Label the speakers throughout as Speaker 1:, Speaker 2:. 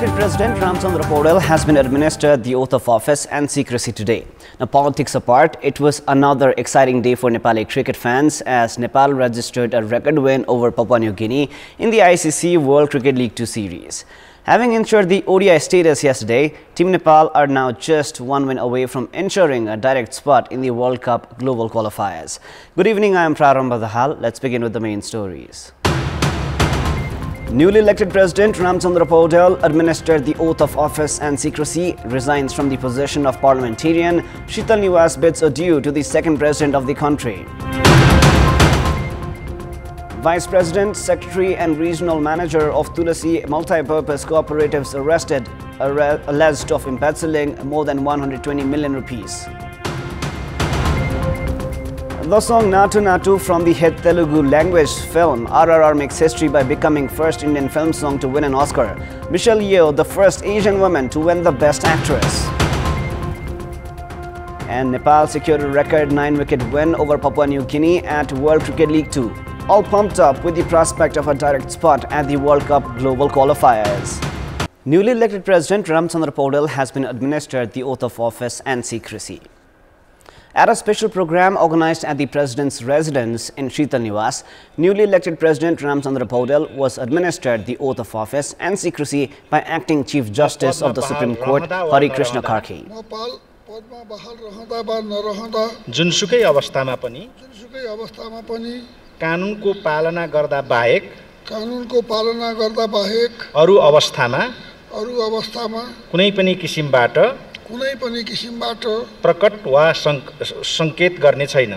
Speaker 1: elected President Ramchandra Paudel has been administered the oath of office and secrecy today. Now, politics apart, it was another exciting day for Nepali cricket fans as Nepal registered a record win over Papua New Guinea in the ICC World Cricket League 2 series. Having ensured the ODI status yesterday, Team Nepal are now just one win away from ensuring a direct spot in the World Cup global qualifiers. Good evening, I am Prarambha Dahal. Let's begin with the main stories. Newly elected President Ramchandra Paudel administered the oath of office and secrecy, resigns from the position of parliamentarian. Sheetal Niwas bids adieu to the second president of the country. Vice President, Secretary and Regional Manager of Tulasi Multi-Purpose Cooperatives arrested, alleged of embezzling more than 120 million rupees. The song Natu Natu from the hit Telugu language film RRR makes history by becoming first Indian film song to win an Oscar. Michelle Yeoh, the first Asian woman to win the Best Actress. And Nepal secured a record 9-wicket win over Papua New Guinea at World Cricket League 2. All pumped up with the prospect of a direct spot at the World Cup global qualifiers. Newly elected President Ramchandra Paudel has been administered the oath of office and secrecy. At a special program organized at the President's residence in Sheetal Niwas, newly elected President Ramchandra Paudel was administered the oath of office and secrecy by Acting Chief Justice of the Supreme Court, Hari Krishna Karki.
Speaker 2: जुनसुकै अवस्थामा पनि कानुनको पालना गर्दा बाहेक अरु अवस्थामा कुनै पनि किसिमबाट प्रकट वा संकेत गर्ने छैन.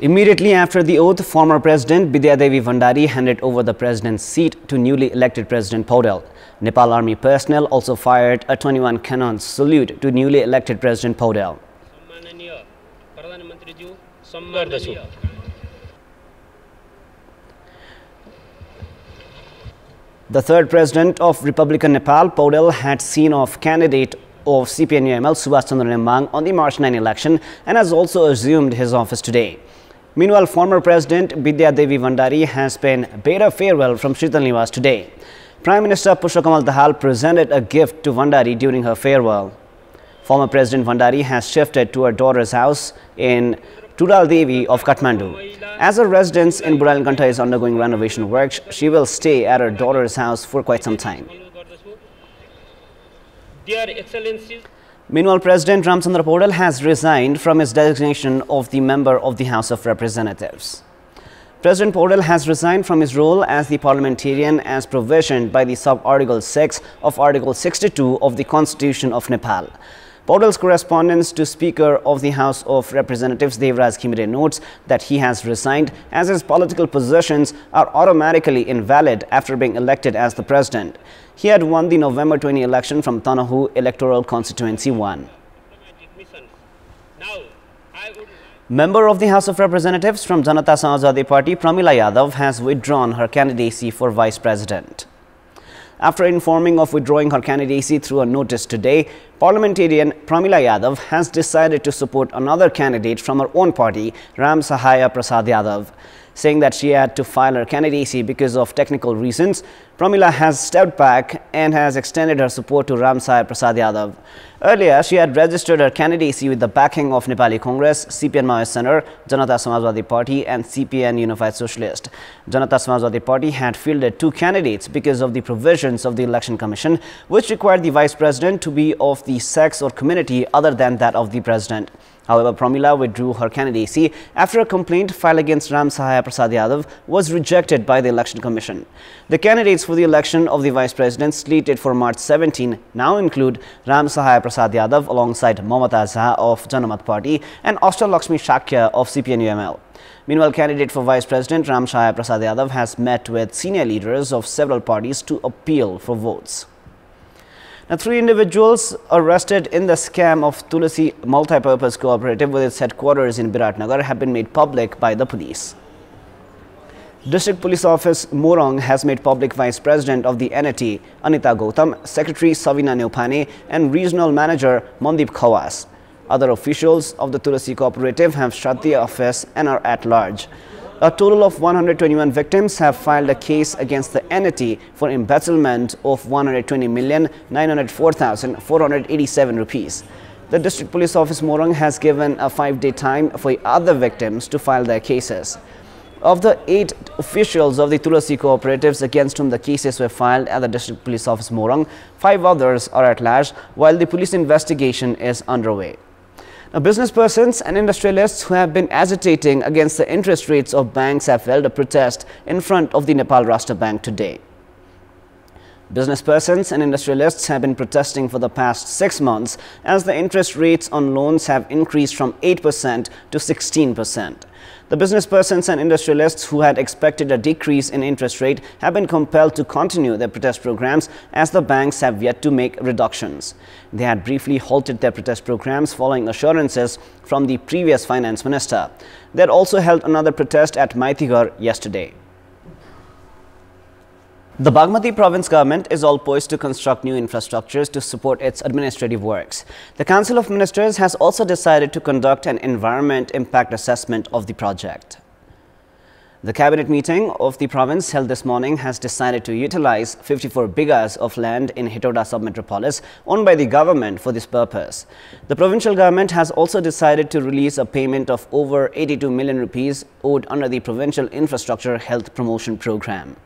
Speaker 1: Immediately after the oath, former President Bidya Devi Bhandari handed over the president's seat to newly elected President Paudel. Nepal Army personnel also fired a 21 cannon salute to newly elected President Paudel. The third president of Republican Nepal, Paudel, had seen off candidate of CPN-UML Subhash Chandra Nembang on the March 9 election and has also assumed his office today. Meanwhile, former President Bidya Devi Bhandari has been bade a farewell from Sheetal Niwas today. Prime Minister Pushpakamal Dahal presented a gift to Bhandari during her farewell. Former President Bhandari has shifted to her daughter's house in Tudal Devi of Kathmandu. As her residence in Burailankantha is undergoing renovation works, she will stay at her daughter's house for quite some time.
Speaker 3: Dear Excellencies,
Speaker 1: Meanwhile, President Ramchandra Paudel has resigned from his designation of the member of the House of Representatives. President Paudel has resigned from his role as the parliamentarian as provisioned by the sub-article 6 of Article 62 of the Constitution of Nepal. Paudel's correspondence to Speaker of the House of Representatives Devraj Khimire notes that he has resigned as his political positions are automatically invalid after being elected as the president. He had won the November 20 election from Tanahu Electoral Constituency 1. Member of the House of Representatives from Janata Samajwadi Party, Pramila Yadav, has withdrawn her candidacy for Vice President. After informing of withdrawing her candidacy through a notice today, parliamentarian Pramila Yadav has decided to support another candidate from her own party, Ram Sahaya Prasad Yadav. Saying that she had to file her candidacy because of technical reasons, Pramila has stepped back and has extended her support to Ram Sahaya Prasad Yadav. Earlier, she had registered her candidacy with the backing of Nepali Congress, CPN Maoist Center, Janata Samajwadi Party and CPN Unified Socialist. Janata Samajwadi Party had fielded 2 candidates because of the provisions of the Election Commission, which required the Vice President to be of the sex or community other than that of the President. However, Pramila withdrew her candidacy after a complaint filed against Ram Sahaya Prasad Yadav was rejected by the Election Commission. The candidates for the election of the Vice President slated for March 17 now include Ram Sahaya Prasad Yadav alongside Mamata Jha of Janamat Party and Ashtalakshmi Shakya of CPN-UML. Meanwhile, candidate for Vice President Ram Sahaya Prasad Yadav has met with senior leaders of several parties to appeal for votes. Now, 3 individuals arrested in the scam of Tulasi Multi-Purpose Cooperative with its headquarters in Biratnagar have been made public by the police. District Police Office Morong has made public Vice President of the NAT, Anita Gautam, Secretary Savina Neupane and Regional Manager Mandeep Khawas. Other officials of the Tulasi Cooperative have shut the office and are at large. A total of 121 victims have filed a case against the entity for embezzlement of 120,904,487 rupees. The District Police Office Morang has given a 5-day time for other victims to file their cases. Of the 8 officials of the Tulasi cooperatives against whom the cases were filed at the District Police Office Morang, 5 others are at large while the police investigation is underway. Now, business persons and industrialists who have been agitating against the interest rates of banks have held a protest in front of the Nepal Rashtra Bank today. Business persons and industrialists have been protesting for the past 6 months as the interest rates on loans have increased from 8% to 16%. The business persons and industrialists who had expected a decrease in interest rate have been compelled to continue their protest programs as the banks have yet to make reductions. They had briefly halted their protest programs following assurances from the previous finance minister. They had also held another protest at Maitigarh yesterday. The Bagmati province government is all poised to construct new infrastructures to support its administrative works. The Council of Ministers has also decided to conduct an environment impact assessment of the project. The cabinet meeting of the province held this morning has decided to utilize 54 bighas of land in Hitoda submetropolis owned by the government for this purpose. The provincial government has also decided to release a payment of over 82 million rupees owed under the Provincial Infrastructure Health Promotion Program.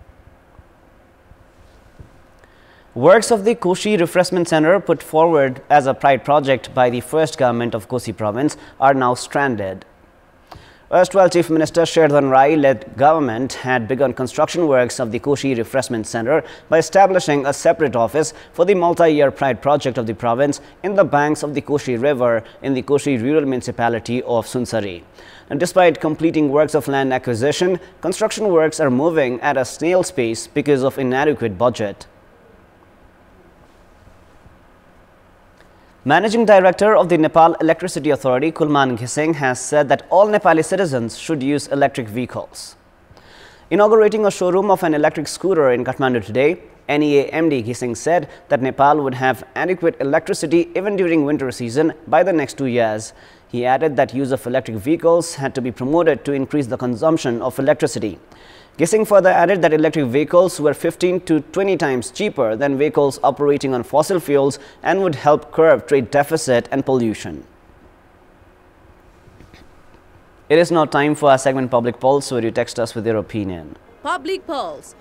Speaker 1: Works of the Koshi Refreshment Center put forward as a pride project by the first government of Kosi province are now stranded. Erstwhile Chief Minister Sherdhan Rai-led government had begun construction works of the Koshi Refreshment Center by establishing a separate office for the multi-year pride project of the province in the banks of the Koshi River in the Koshi rural municipality of Sunsari. And despite completing works of land acquisition, construction works are moving at a snail's pace because of inadequate budget. Managing Director of the Nepal Electricity Authority, Kulman Ghising, has said that all Nepali citizens should use electric vehicles. Inaugurating a showroom of an electric scooter in Kathmandu today, NEA MD Ghising said that Nepal would have adequate electricity even during winter season by the next 2 years. He added that use of electric vehicles had to be promoted to increase the consumption of electricity. Ghising further added that electric vehicles were 15 to 20 times cheaper than vehicles operating on fossil fuels and would help curb trade deficit and pollution. It is now time for our segment Public Pulse, where you text us with your opinion.
Speaker 3: Public Pulse.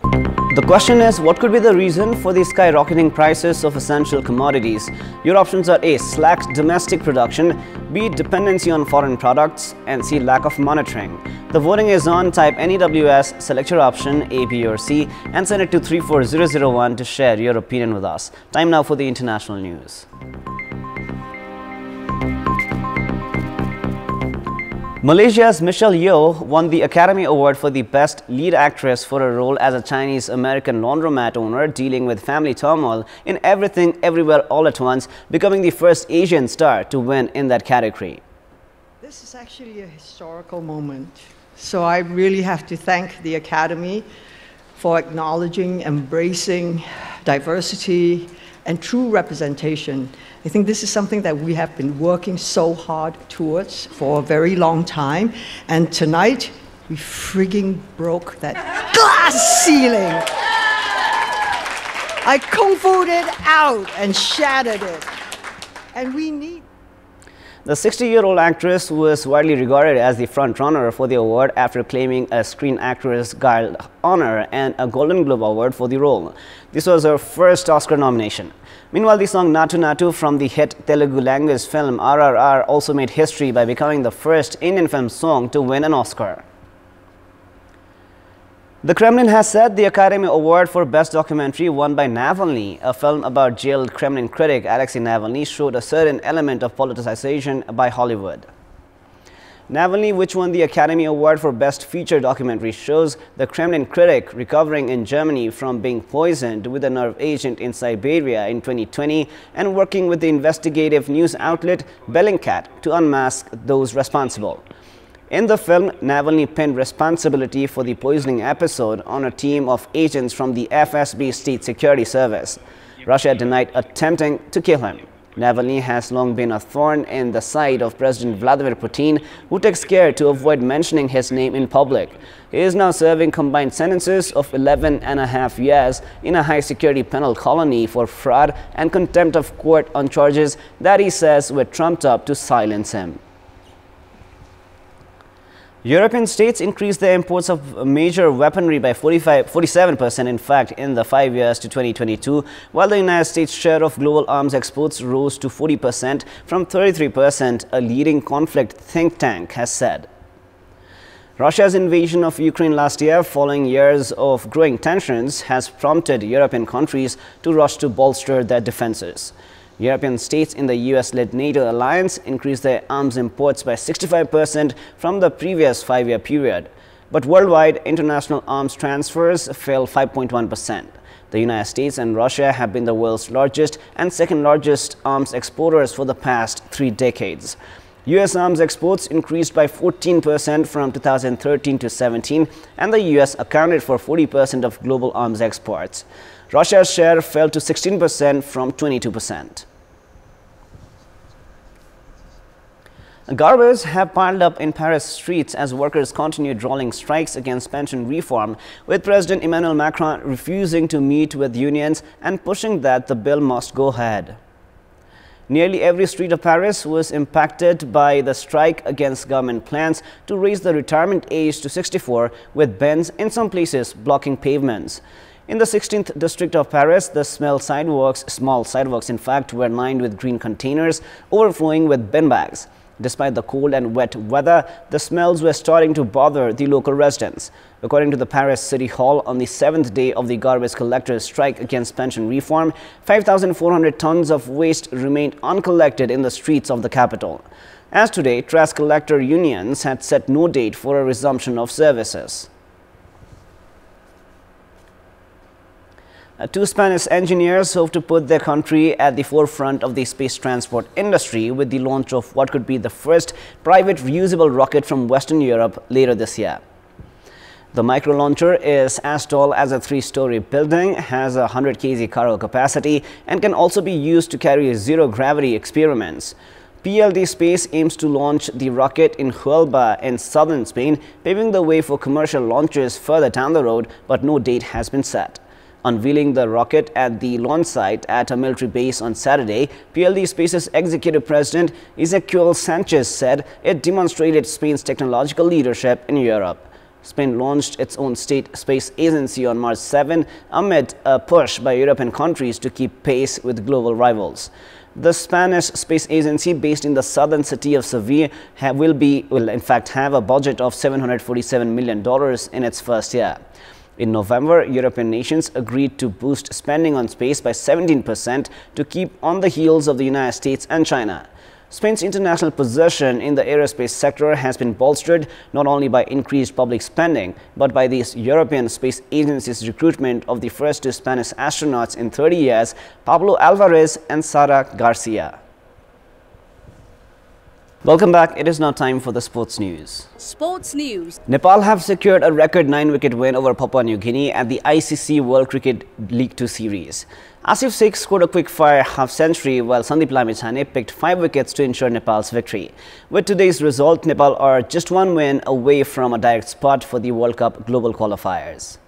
Speaker 1: The question is, what could be the reason for the skyrocketing prices of essential commodities? Your options are A. Slack domestic production, B. Dependency on foreign products, and C. Lack of monitoring. The voting is on. Type NEWS, select your option A, B or C and send it to 34001 to share your opinion with us. Time now for the international news. Malaysia's Michelle Yeoh won the Academy Award for the Best Lead Actress for her role as a Chinese-American laundromat owner dealing with family turmoil in Everything, Everywhere, All at Once, becoming the first Asian star to win in that category.
Speaker 4: This is actually a historical moment. So I really have to thank the Academy for acknowledging, embracing diversity and true representation. I think this is something that we have been working so hard towards for a very long time. And tonight, we frigging broke that glass ceiling. I kung fu'd it out and shattered it. And we need...
Speaker 1: The 60-year-old actress was widely regarded as the front-runner for the award after claiming a Screen Actors Guild honor and a Golden Globe Award for the role. This was her first Oscar nomination. Meanwhile, the song Natu Natu from the hit Telugu language film RRR also made history by becoming the first Indian film song to win an Oscar. The Kremlin has said the Academy Award for Best Documentary won by Navalny. A film about jailed Kremlin critic Alexei Navalny showed a certain element of politicization by Hollywood. Navalny, which won the Academy Award for Best Feature Documentary, shows the Kremlin critic recovering in Germany from being poisoned with a nerve agent in Siberia in 2020 and working with the investigative news outlet Bellingcat to unmask those responsible. In the film, Navalny pinned responsibility for the poisoning episode on a team of agents from the FSB State Security Service. Russia denied attempting to kill him. Navalny has long been a thorn in the side of President Vladimir Putin, who takes care to avoid mentioning his name in public. He is now serving combined sentences of 11.5 years in a high-security penal colony for fraud and contempt of court on charges that he says were trumped up to silence him. European states increased their imports of major weaponry by 47% in fact in the 5 years to 2022, while the United States' share of global arms exports rose to 40% from 33%, a leading conflict think tank has said. Russia's invasion of Ukraine last year, following years of growing tensions, has prompted European countries to rush to bolster their defenses. European states in the US-led NATO alliance increased their arms imports by 65% from the previous 5-year period. But worldwide, international arms transfers fell 5.1%. The United States and Russia have been the world's largest and second largest arms exporters for the past 3 decades. US arms exports increased by 14% from 2013 to 17, and the US accounted for 40% of global arms exports. Russia's share fell to 16% from 22%. Garbage have piled up in Paris streets as workers continued rolling strikes against pension reform, with President Emmanuel Macron refusing to meet with unions and pushing that the bill must go ahead. Nearly every street of Paris was impacted by the strike against government plans to raise the retirement age to 64, with bends in some places blocking pavements. In the 16th district of Paris, the small sidewalks in fact, were lined with green containers overflowing with bin bags. Despite the cold and wet weather, the smells were starting to bother the local residents. According to the Paris City Hall, on the 7th day of the garbage collectors' strike against pension reform, 5,400 tons of waste remained uncollected in the streets of the capital. As today, trash collector unions had set no date for a resumption of services. 2 Spanish engineers hope to put their country at the forefront of the space transport industry with the launch of what could be the first private reusable rocket from Western Europe later this year. The micro-launcher is as tall as a 3-story building, has a 100 kg cargo capacity, and can also be used to carry zero-gravity experiments. PLD Space aims to launch the rocket in Huelva in southern Spain, paving the way for commercial launches further down the road, but no date has been set. Unveiling the rocket at the launch site at a military base on Saturday, PLD Space's executive president Ezequiel Sanchez said it demonstrated Spain's technological leadership in Europe. Spain launched its own state space agency on March 7 amid a push by European countries to keep pace with global rivals. The Spanish space agency, based in the southern city of Seville, will in fact have a budget of $747 million in its first year. In November, European nations agreed to boost spending on space by 17% to keep on the heels of the United States and China. Spain's international position in the aerospace sector has been bolstered not only by increased public spending, but by the European Space Agency's recruitment of the first 2 Spanish astronauts in 30 years, Pablo Alvarez and Sara Garcia. Welcome back. It is now time for the sports news.
Speaker 3: Sports news.
Speaker 1: Nepal have secured a record 9-wicket win over Papua New Guinea at the ICC World Cricket League 2 series. Asif Sheikh scored a quick-fire half-century, while Sandeep Lamichhane picked 5 wickets to ensure Nepal's victory. With today's result, Nepal are just 1 win away from a direct spot for the World Cup global qualifiers.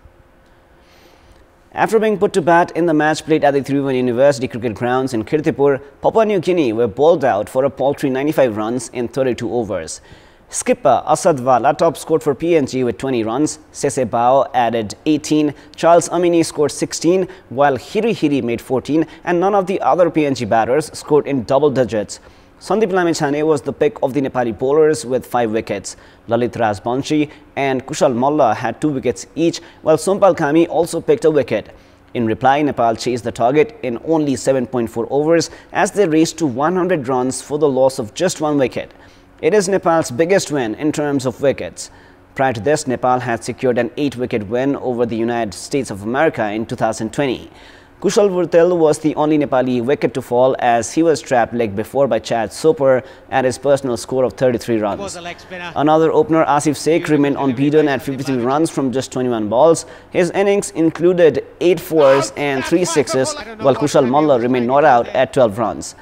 Speaker 1: After being put to bat in the match played at the Tribhuvan University Cricket Grounds in Kantipur, Papua New Guinea were bowled out for a paltry 95 runs in 32 overs. Skipper Asad Vala top scored for PNG with 20 runs, Sese Bao added 18, Charles Amini scored 16, while Hiri Hiri made 14, and none of the other PNG batters scored in double digits. Sandeep Lamichhane was the pick of the Nepali bowlers with 5 wickets. Lalit Rajbanshi and Kushal Malla had 2 wickets each, while Sompal Kami also picked a wicket. In reply, Nepal chased the target in only 7.4 overs as they raced to 100 runs for the loss of just 1 wicket. It is Nepal's biggest win in terms of wickets. Prior to this, Nepal had secured an 8-wicket win over the United States of America in 2020. Kushal Vurtel was the only Nepali wicket to fall as he was trapped leg before by Chad Soper at his personal score of 33 runs. Another opener, Asif Sheikh, remained unbeaten at 53 runs from just 21 balls. His innings included 8 fours and 3 sixes, while Kushal Malla remained not out at 12 runs.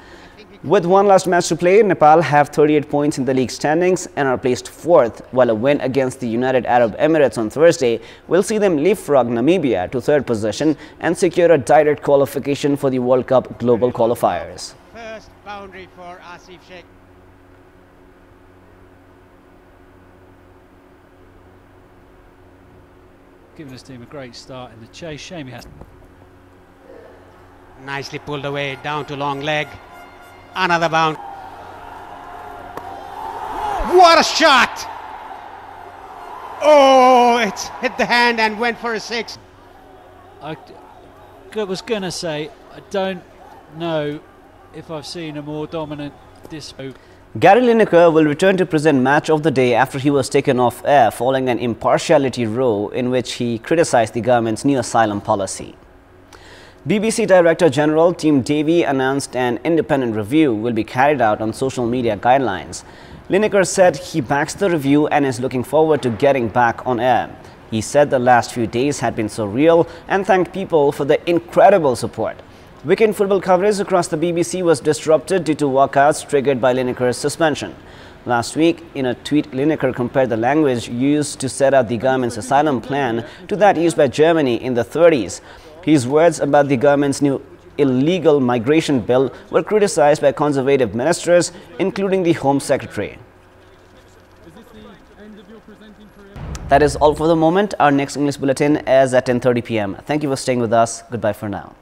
Speaker 1: With one last match to play, Nepal have 38 points in the league standings and are placed 4th, while a win against the United Arab Emirates on Thursday will see them leapfrog Namibia to 3rd position and secure a direct qualification for the World Cup global qualifiers.
Speaker 3: First boundary for Asif Sheikh.
Speaker 5: Giving his team a great start in the chase. Shame he has.
Speaker 3: Nicely pulled away, down to long leg. Another bound. What a shot! Oh, it's hit the hand and went for a 6.
Speaker 5: I was going to say, I don't know if I've seen a more dominant dispo.
Speaker 1: Gary Lineker will return to present Match of the Day after he was taken off air following an impartiality row in which he criticized the government's new asylum policy. BBC Director General Tim Davie announced an independent review will be carried out on social media guidelines. Lineker said he backs the review and is looking forward to getting back on air. He said the last few days had been surreal and thanked people for the incredible support. Weekend football coverage across the BBC was disrupted due to walkouts triggered by Lineker's suspension. Last week, in a tweet, Lineker compared the language used to set out the government's asylum plan to that used by Germany in the 30s. His words about the government's new illegal migration bill were criticized by conservative ministers, including the Home Secretary. That is all for the moment. Our next English bulletin is at 10:30 p.m. Thank you for staying with us. Goodbye for now.